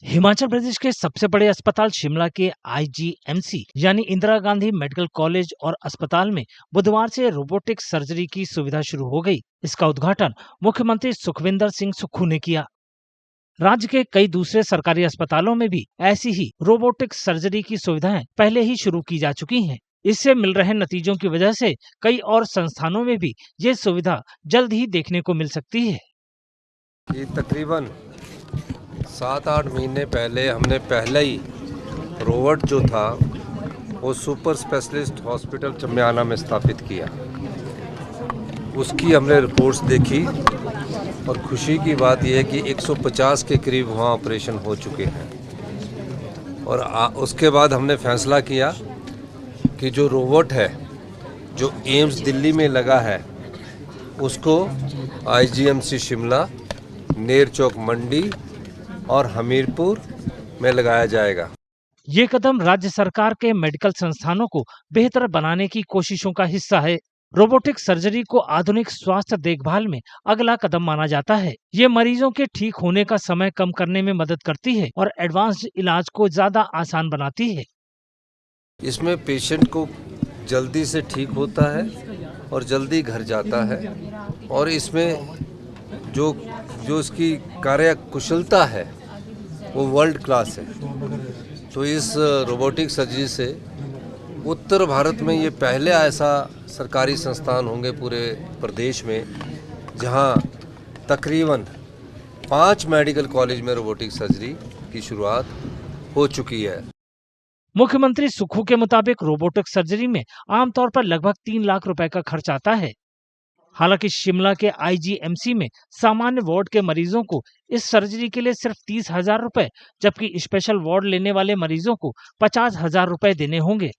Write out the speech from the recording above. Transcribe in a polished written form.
हिमाचल प्रदेश के सबसे बड़े अस्पताल शिमला के आईजीएमसी यानी इंदिरा गांधी मेडिकल कॉलेज और अस्पताल में बुधवार से रोबोटिक सर्जरी की सुविधा शुरू हो गई। इसका उद्घाटन मुख्यमंत्री सुखविंदर सिंह सुक्खू ने किया। राज्य के कई दूसरे सरकारी अस्पतालों में भी ऐसी ही रोबोटिक सर्जरी की सुविधाएं पहले ही शुरू की जा चुकी हैं। इससे मिल रहे नतीजों की वजह से कई और संस्थानों में भी ये सुविधा जल्द ही देखने को मिल सकती है। ये तकरीबन 7-8 महीने पहले हमने पहले ही रोबोट जो था वो सुपर स्पेशलिस्ट हॉस्पिटल चमियाना में स्थापित किया। उसकी हमने रिपोर्ट्स देखी और खुशी की बात यह है कि 150 के करीब वहाँ ऑपरेशन हो चुके हैं। और उसके बाद हमने फैसला किया कि जो रोबोट है जो एम्स दिल्ली में लगा है उसको आईजीएमसी शिमला, नेर चौक मंडी और हमीरपुर में लगाया जाएगा। ये कदम राज्य सरकार के मेडिकल संस्थानों को बेहतर बनाने की कोशिशों का हिस्सा है। रोबोटिक सर्जरी को आधुनिक स्वास्थ्य देखभाल में अगला कदम माना जाता है। ये मरीजों के ठीक होने का समय कम करने में मदद करती है और एडवांस इलाज को ज्यादा आसान बनाती है। इसमें पेशेंट को जल्दी से ठीक होता है और जल्दी घर जाता है और इसमें जो इसकी कार्य कुशलता है वो वर्ल्ड क्लास है। तो इस रोबोटिक सर्जरी से उत्तर भारत में ये पहले ऐसा सरकारी संस्थान होंगे पूरे प्रदेश में जहां तकरीबन 5 मेडिकल कॉलेज में रोबोटिक सर्जरी की शुरुआत हो चुकी है। मुख्यमंत्री सुक्खू के मुताबिक रोबोटिक सर्जरी में आमतौर पर लगभग 3 लाख रुपए का खर्च आता है। हालांकि शिमला के आईजीएमसी में सामान्य वार्ड के मरीजों को इस सर्जरी के लिए सिर्फ 30,000 रुपए, जबकि स्पेशल वार्ड लेने वाले मरीजों को 50,000 रुपए देने होंगे।